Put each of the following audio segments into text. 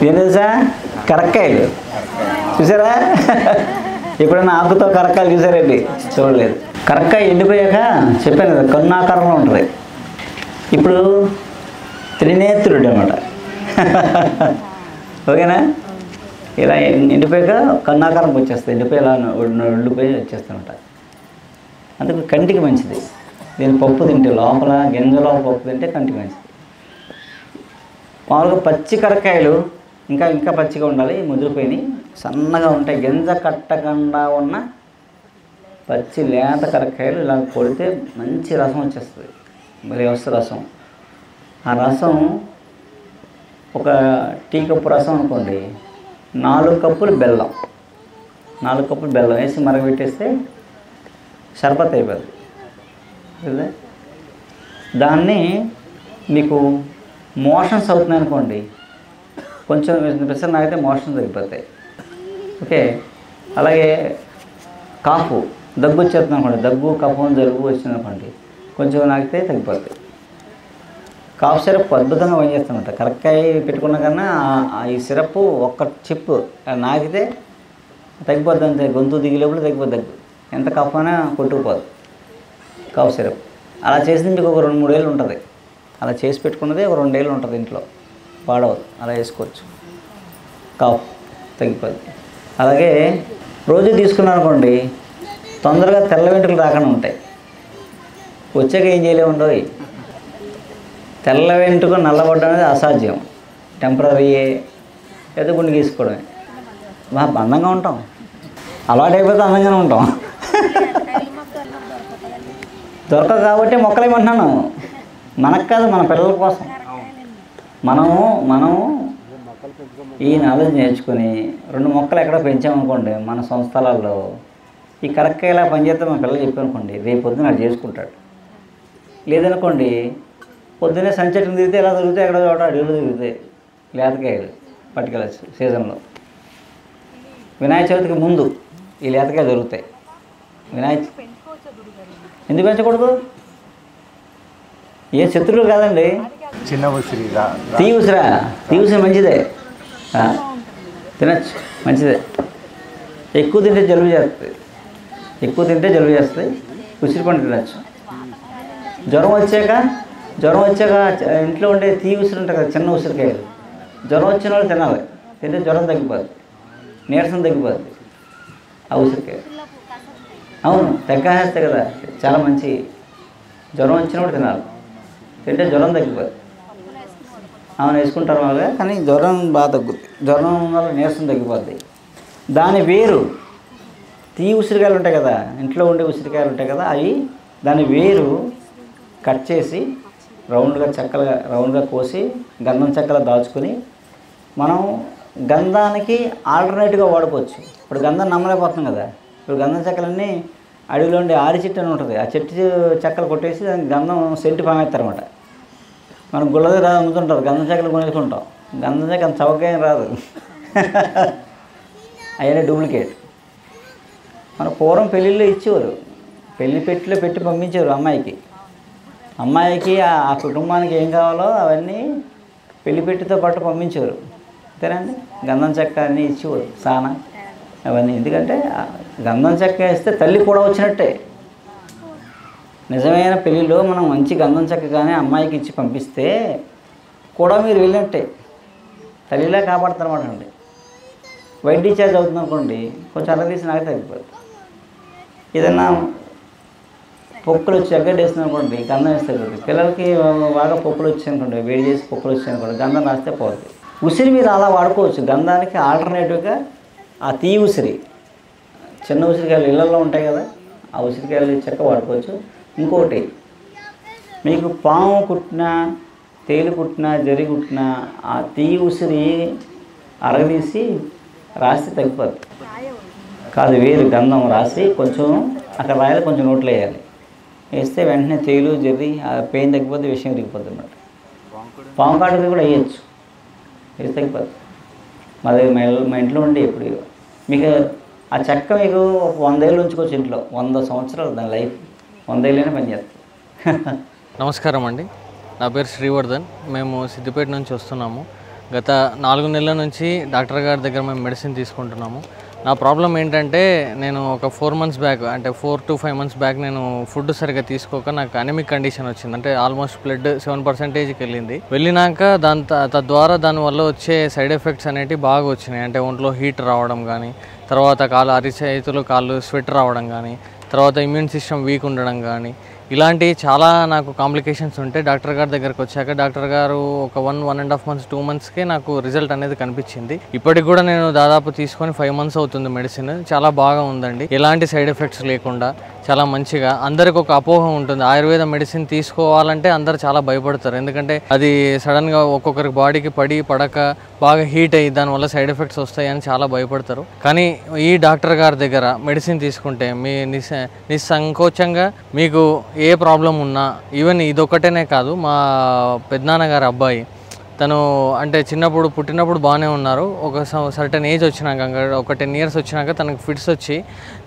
ఏం తెలుసా? కరక్కాయలు చూసారా? ఎప్పుడైనా ఆకుతో కరక్కాయలు చూసారండి? చూడలేదు. కరక్కాయ ఎండిపోయాక చెప్పాను కదా కన్నాకారంలో ఉంటుంది. ఇప్పుడు త్రినేత్రుడు అనమాట. ఓకేనా? ఇలా ఎండిపోయాక కన్నాకారంకి వచ్చేస్తుంది. ఎండిపోయి ఇలా ఉండిపోయి వచ్చేస్తానమాట. అందుకు కంటికి మంచిది. దీని పప్పు తింటే లోపల గింజలో పప్పు తింటే కంటికి మంచిది. మామూలుగా పచ్చి కరక్కాయలు ఇంకా ఇంకా పచ్చిగా ఉండాలి. ముదిరిపోయి సన్నగా ఉంటాయి. గింజ కట్టకుండా ఉన్న పచ్చి లేత కరక్కాయలు ఇలా కొడితే మంచి రసం వచ్చేస్తుంది. మరి వస్తుంది రసం. ఆ రసం ఒక టీ కప్పు రసం అనుకోండి, 4 కప్పులు బెల్లం, 4 కప్పులు బెల్లం వేసి మరగబెట్టేస్తే షర్బత్ అయిపోతుంది. దాన్ని మీకు మోషన్స్ అవుతున్నాయి అనుకోండి, కొంచెం ప్రెషర్ నాగితే మోషన్స్ అయిపోతాయి. ఓకే. అలాగే కాఫ్, దగ్గు వచ్చేస్తుంది అనుకోండి, దగ్గు కఫం జలుబు వచ్చింది అనుకోండి, కొంచెం నాగితే తగ్గిపోతాయి. కాఫ్ సిరప్ అద్భుతంగా పనిచేస్తుందంట. కరక్కాయ పెట్టుకున్న కన్నా ఈ సిరప్ ఒక్క చిప్పు నాగితే తగ్గిపోద్ది. అంతే, గొంతు దిగిలోపల తగ్గిపోద్ది. దగ్గు ఎంత కఫ్ అయినా కొట్టుకుపోదు కాఫ్ సిరప్. అలా చేసింది మీకు ఒక 2-3 ఏళ్ళు ఉంటుంది. అలా చేసి పెట్టుకున్నది ఒక 2 ఏళ్ళు ఉంటుంది ఇంట్లో, పాడవదు. అలా వేసుకోవచ్చు, కాఫ్ తగ్గిపోద్ది. అలాగే రోజు తీసుకున్నారనుకోండి, తొందరగా తెల్ల వెంట్రుకలు రాకుండా ఉంటాయి. వచ్చాక ఏం చేయలేముండో. తెల్ల వెంట్రుక నల్లబడ్డం అనేది అసాధ్యం, టెంపరీయే, లేదా గుండె గీసుకోవడమే. బాగా అందంగా ఉంటాం, అలవాటు అయిపోతే అందంగానే ఉంటాం. దొరకదు కాబట్టి మొక్కలేమంటున్నాను. మనకు కాదు, మన పిల్లల కోసం. మనము ఈ నాలెడ్జ్ నేర్చుకుని 2 మొక్కలు ఎక్కడ పెంచామనుకోండి మన సంస్థలలో, ఈ కరక్కాయ ఇలా పనిచేస్తే మన పిల్లలు చెప్పానుకోండి, రేపు పొద్దున అది చేసుకుంటాడు. లేదనుకోండి, పొద్దున్నే సంచెట్టును తిరిగితే ఎలా తిరుగుతాయి, ఎక్కడ చోట అడవులు తిరుగుతాయి, లేతకాయలు పట్టుకెళ్ళచ్చు సీజన్లో. వినాయక చవితికి ముందు ఈ లేతకాయలు దొరుకుతాయి. ఎందుకు పెంచకూడదు? ఏ శత్రువులు కాదండి. చిన్న ఉసిరి, తీ ఉసిరా, తీ ఉసిరి మంచిదే, తినచ్చు, మంచిదే. ఎక్కువ తింటే జలుబు చేస్తుంది, ఉసిరి పండు తినచ్చు. జ్వరం వచ్చాక ఇంట్లో ఉండే తీ ఉసిరి ఉంటాయి కదా, చిన్న ఉసిరికాయలు, జ్వరం వచ్చిన వాళ్ళు తినాలి. తింటే జ్వరం తగ్గిపోద్ది, నీరసం తగ్గిపోద్ది ఆ ఉసిరికాయ. అవును, తగ్గేస్తాయి కదా, చాలా మంచి. జ్వరం వచ్చినప్పుడు తినాలి, తింటే జ్వరం తగ్గిపోద్ది. అవును, వేసుకుంటారు వాళ్ళగా, కానీ జ్వరం బాగా తగ్గుద్ది. జ్వరం వల్ల నీరసం తగ్గిపోద్ది. దాని వేరు, తీ ఉసిరికాయలు ఉంటాయి కదా, ఇంట్లో ఉండే ఉసిరికాయలు ఉంటాయి కదా, అవి దాని వేరు కట్ చేసి రౌండ్గా కోసి గంధం చెక్కలా దాచుకొని మనం గంధానికి ఆల్టర్నేట్గా వాడుకోవచ్చు. ఇప్పుడు గంధం నమ్మలేకపోతున్నాం కదా, ఇప్పుడు గంధం చెక్కలన్నీ అడవిలో ఉండే ఆరి చెట్టు అని ఉంటుంది, ఆ చెట్టు చెక్కలు కొట్టేసి దానికి గంధం సెంటు పామేస్తారన్నమాట. మనం గుళ్ళ దగ్గర అమ్ముతుంటారు, గంధం చెక్కలు కొనేసుకుంటాం. గంధం చెక్క అంత చౌకగా రాదు, అవన్నీ డూప్లికేట్. మన పూర్వం పెళ్ళిళ్ళు ఇచ్చేవారు, పెళ్లి పెట్టిలో పెట్టి పంపించేవారు అమ్మాయికి ఆ కుటుంబానికి ఏం కావాలో అవన్నీ పెళ్లి పెట్టితో పాటు పంపించేవారు. అంతేనండి, గంధం చెక్క అన్నీ ఇచ్చేవారు, సానా అవన్నీ. ఎందుకంటే గంధం చెక్క వేస్తే తల్లి కూడా వచ్చినట్టే. నిజమైన పెళ్ళిలో మనం మంచి గంధం చెక్క కానీ అమ్మాయికి ఇచ్చి పంపిస్తే కూడా మీరు వెళ్ళినట్టే, తల్లిలా కాపాడుతారన్నమాట అండి. వైట్ డిశ్చార్జ్ అవుతుంది అనుకోండి, కొంచెం అలా తీసి నాకు తగ్గిపోతుంది. ఏదన్నా పొక్కులు వచ్చి ఎగ్గడ్డ వేస్తుంది అనుకోండి, గంధం వేస్తే పోతుంది. పిల్లలకి బాగా పొక్కులు వచ్చాయి అనుకోండి, వేడి చేసి పొక్కులు వచ్చాయి అనుకోండి, గంధం రాస్తే పోతుంది. ఉసిరి మీరు అలా వాడుకోవచ్చు. గంధానికి ఆల్టర్నేటివ్గా ఆ తీ ఉసిరి, చిన్న ఉసిరికాయలు ఇళ్ళల్లో ఉంటాయి కదా, ఆ ఉసిరికాయలు చెక్క వాడుకోవచ్చు. ఇంకోటి, మీకు పాము కుట్టినా, తేలు కుట్టినా, జరి కుట్టినా ఆ తీ ఉసిరి అరగదీసి రాస్తే తగ్గిపోతుంది. కాదు, వేరు గంధం రాసి కొంచెం అక్కడ రాయాలి, కొంచెం నోట్లో వేయాలి. వేస్తే వెంటనే తేలు జర్రి ఆ పెయిన్ తగ్గిపోతే విషయం తిరిగిపోతుంది అన్నమాట. పాము కాటుకి కూడా వేయచ్చు, వేసి తగ్గిపోతుంది. మా ఇంట్లో ఉండి ఇప్పుడు మీకు ఆ చెక్క మీకు 100 ఏళ్ళు ఉంచుకోవచ్చు ఇంట్లో, 100 సంవత్సరాలు దాని లైఫ్, 100 ఏళ్ళైనా పనిచేస్తుంది. నమస్కారం అండి, నా పేరు శ్రీవర్ధన్. మేము సిద్దిపేట నుంచి వస్తున్నాము. గత 4 నెలల నుంచి డాక్టర్ గారి దగ్గర మేము మెడిసిన్ తీసుకుంటున్నాము. నా ప్రాబ్లం ఏంటంటే నేను ఒక 4 మంత్స్ బ్యాక్ అంటే 4 to 5 మంత్స్ బ్యాక్ నేను ఫుడ్ సరిగ్గా తీసుకోక నాకు అనెమిక్ కండిషన్ వచ్చింది. అంటే ఆల్మోస్ట్ బ్లడ్ 7%కి వెళ్ళినాక తద్వారా దానివల్ల వచ్చే సైడ్ ఎఫెక్ట్స్ అనేవి బాగా వచ్చినాయి. అంటే ఒంట్లో హీట్ రావడం కానీ, తర్వాత అరిచేతులు కాళ్ళు స్వెట్ రావడం కానీ, తర్వాత ఇమ్యూన్ సిస్టమ్ వీక్ ఉండడం కానీ, ఇలాంటివి చాలా నాకు కాంప్లికేషన్స్ ఉంటే డాక్టర్ గారి దగ్గరకు వచ్చాక డాక్టర్ గారు ఒక 1.5 months 2 monthsకే నాకు రిజల్ట్ అనేది కనిపించింది. ఇప్పటికి కూడా నేను దాదాపు తీసుకొని 5 months అవుతుంది. మెడిసిన్ చాలా బాగా ఉందండి, ఎలాంటి సైడ్ ఎఫెక్ట్స్ లేకుండా చాలా మంచిగా. అందరికి ఒక అపోహ ఉంటుంది, ఆయుర్వేద మెడిసిన్ తీసుకోవాలంటే అందరు చాలా భయపడతారు. ఎందుకంటే అది సడన్గా ఒక్కొక్కరికి బాడీకి పడక బాగా హీట్ అయ్యి దానివల్ల సైడ్ ఎఫెక్ట్స్ వస్తాయని చాలా భయపడతారు. కానీ ఈ డాక్టర్ గారి దగ్గర మెడిసిన్ తీసుకుంటే మీ నిస్సంకోచంగా మీకు ఏ ప్రాబ్లం ఉన్నా, ఈవెన్ ఇదొక్కటేనే కాదు, మా పెద్దనాన్నగారి అబ్బాయి తను అంటే పుట్టినప్పుడు బాగానే ఉన్నారు. ఒక సర్టన్ ఏజ్ వచ్చినాక, ఒక 10 years వచ్చినాక తనకు ఫిట్స్ వచ్చి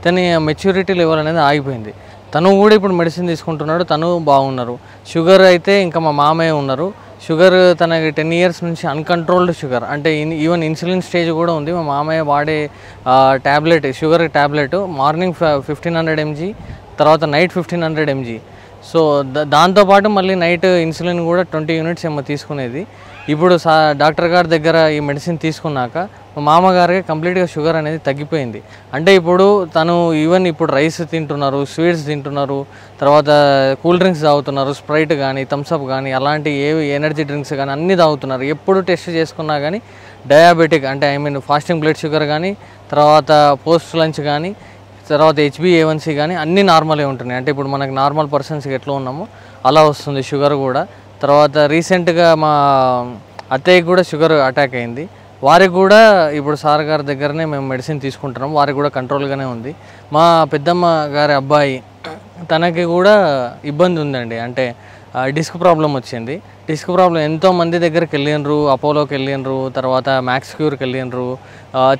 తన మెచ్యూరిటీ లెవెల్ అనేది ఆగిపోయింది. తను కూడా ఇప్పుడు మెడిసిన్ తీసుకుంటున్నాడు, తను బాగున్నారు. షుగర్ అయితే ఇంకా మా మామయ్య ఉన్నారు. షుగర్ తనకి 10 years నుంచి అన్కంట్రోల్డ్ షుగర్, అంటే ఈవెన్ ఇన్సులిన్ స్టేజ్ కూడా ఉంది. మా మామయ్య వాడే tablet, sugar tablet morning 1500 mg, తర్వాత నైట్ 1500 mg. సో దాంతోపాటు మళ్ళీ నైట్ ఇన్సులిన్ కూడా 20 units ఏమో తీసుకునేది. ఇప్పుడు డాక్టర్ గారి దగ్గర ఈ మెడిసిన్ తీసుకున్నాక మా మామగారికి కంప్లీట్గా షుగర్ అనేది తగ్గిపోయింది. అంటే ఇప్పుడు తను ఈవెన్ ఇప్పుడు రైస్ తింటున్నారు, స్వీట్స్ తింటున్నారు, తర్వాత కూల్ డ్రింక్స్ తాగుతున్నారు, స్ప్రైట్ కానీ థమ్స్అప్ కానీ అలాంటి ఎనర్జీ డ్రింక్స్ కానీ అన్నీ తాగుతున్నారు. ఎప్పుడు టెస్ట్ చేసుకున్నా కానీ డయాబెటిక్ అంటే ఫాస్టింగ్ బ్లడ్ షుగర్ కానీ, తర్వాత పోస్ట్ లంచ్ కానీ, తర్వాత HbA1c కానీ అన్నీ నార్మలే ఉంటున్నాయి. అంటే ఇప్పుడు మనకు నార్మల్ పర్సన్స్కి ఎట్లా ఉన్నామో అలా వస్తుంది షుగర్ కూడా. తర్వాత రీసెంట్గా మా అత్తయ్యకి కూడా షుగర్ అటాక్ అయింది. వారికి కూడా ఇప్పుడు సార్ గారి దగ్గరనే మేము మెడిసిన్ తీసుకుంటున్నాం, వారికి కూడా కంట్రోల్గానే ఉంది. మా పెద్దమ్మ గారి అబ్బాయి తనకి కూడా ఇబ్బంది ఉందండి, అంటే డిస్క్ ప్రాబ్లం వచ్చింది. డిస్క్ ప్రాబ్లం ఎంతోమంది దగ్గరికి వెళ్ళినరు, అపోలోకి వెళ్ళినరు, తర్వాత మ్యాక్స్ క్యూర్కి వెళ్ళినరు,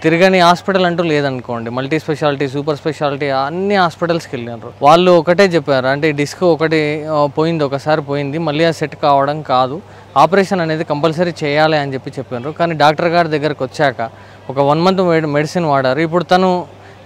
తిరగని హాస్పిటల్ అంటూ లేదనుకోండి. మల్టీ స్పెషాలిటీ, సూపర్ స్పెషాలిటీ అన్ని హాస్పిటల్స్కి వెళ్ళినరు. వాళ్ళు ఒకటే చెప్పారు, అంటే డిస్క్ ఒకటి పోయింది, ఒకసారి పోయింది, మళ్ళీ ఆ సెట్ కావడం కాదు, ఆపరేషన్ అనేది కంపల్సరీ చేయాలి అని చెప్పారు. కానీ డాక్టర్ గారి దగ్గరకు వచ్చాక ఒక 1 month మెడిసిన్ వాడారు. ఇప్పుడు తను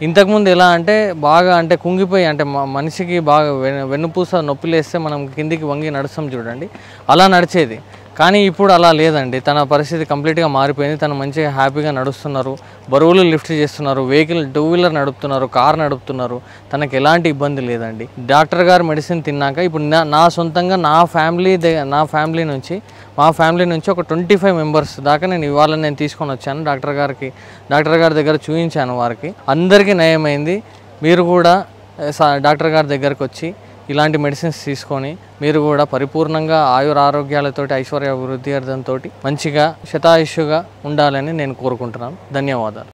ఇంతకుముందు ఎలా అంటే బాగా అంటే కుంగిపోయి, అంటే మనిషికి బాగా వెన్నుపూస నొప్పి లేస్తే మనం కిందికి వంగి నడుస్తాం చూడండి, అలా నడిచేది. కానీ ఇప్పుడు అలా లేదండి, తన పరిస్థితి కంప్లీట్గా మారిపోయింది. తను మంచిగా హ్యాపీగా నడుస్తున్నారు, బరువులు లిఫ్ట్ చేస్తున్నారు, వెహికల్ 2-wheeler నడుపుతున్నారు, కార్ నడుపుతున్నారు, తనకు ఎలాంటి ఇబ్బంది లేదండి. డాక్టర్ గారు మెడిసిన్ తిన్నాక ఇప్పుడు నా సొంతంగా మా ఫ్యామిలీ నుంచి ఒక 25 members దాకా నేను తీసుకొని వచ్చాను. డాక్టర్ గారి దగ్గర చూపించాను, వారికి అందరికీ నయమైంది. మీరు కూడా డాక్టర్ గారి దగ్గరకు వచ్చి ఇలాంటి మెడిసిన్స్ తీసుకొని మీరు కూడా పరిపూర్ణంగా ఆరోగ్యాలతోటి ఐశ్వర్య అభివృద్ధి అర్థంతో మంచిగా శతాయుష్గా ఉండాలని నేను కోరుకుంటున్నాను. ధన్యవాదాలు.